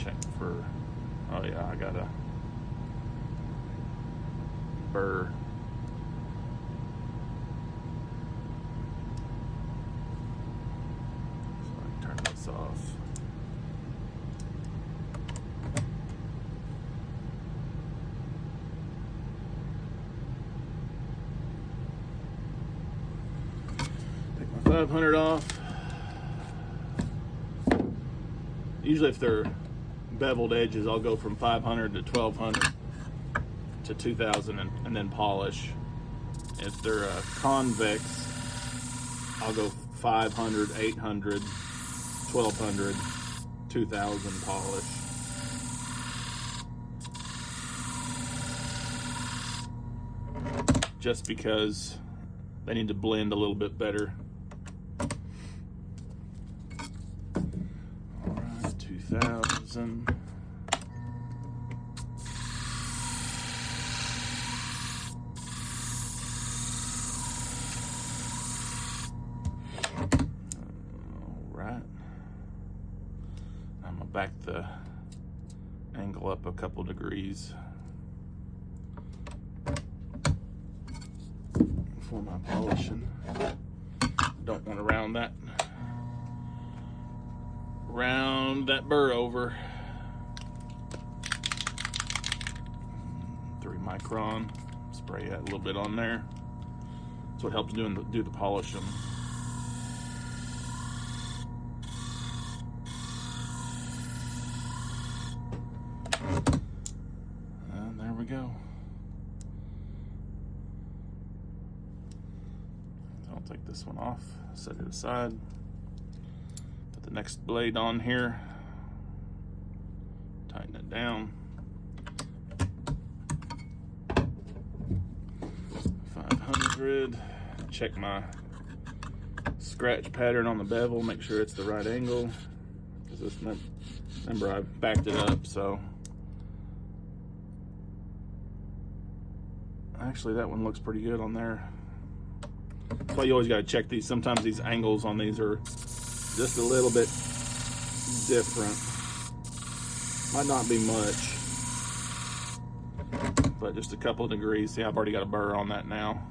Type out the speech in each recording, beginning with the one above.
check for, oh yeah, I got a burr. So I can turn this off. Take my 500 off. Usually if they're beveled edges, I'll go from 500 to 1200 to 2000 and then polish. If they're convex, I'll go 500, 800, 1200, 2000 polish. Just because they need to blend a little bit better. 2000. All right. I'm gonna back the angle up a couple degrees for my polishing. Don't want to round that burr over. 3 micron. Spray that a little bit on there. That's what helps do the polishing. And there we go. So I'll take this one off, set it aside. Put the next blade on here. Tighten it down. 500. Check my scratch pattern on the bevel. Make sure it's the right angle. Because this, remember, I backed it up. So actually, that one looks pretty good on there. That's why you always got to check these. Sometimes these angles on these are just a little bit different. Might not be much, but just a couple of degrees. See, I've already got a burr on that now.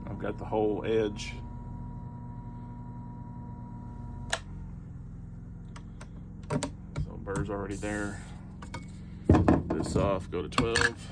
I've got the whole edge. So burr's already there. This off, go to 12.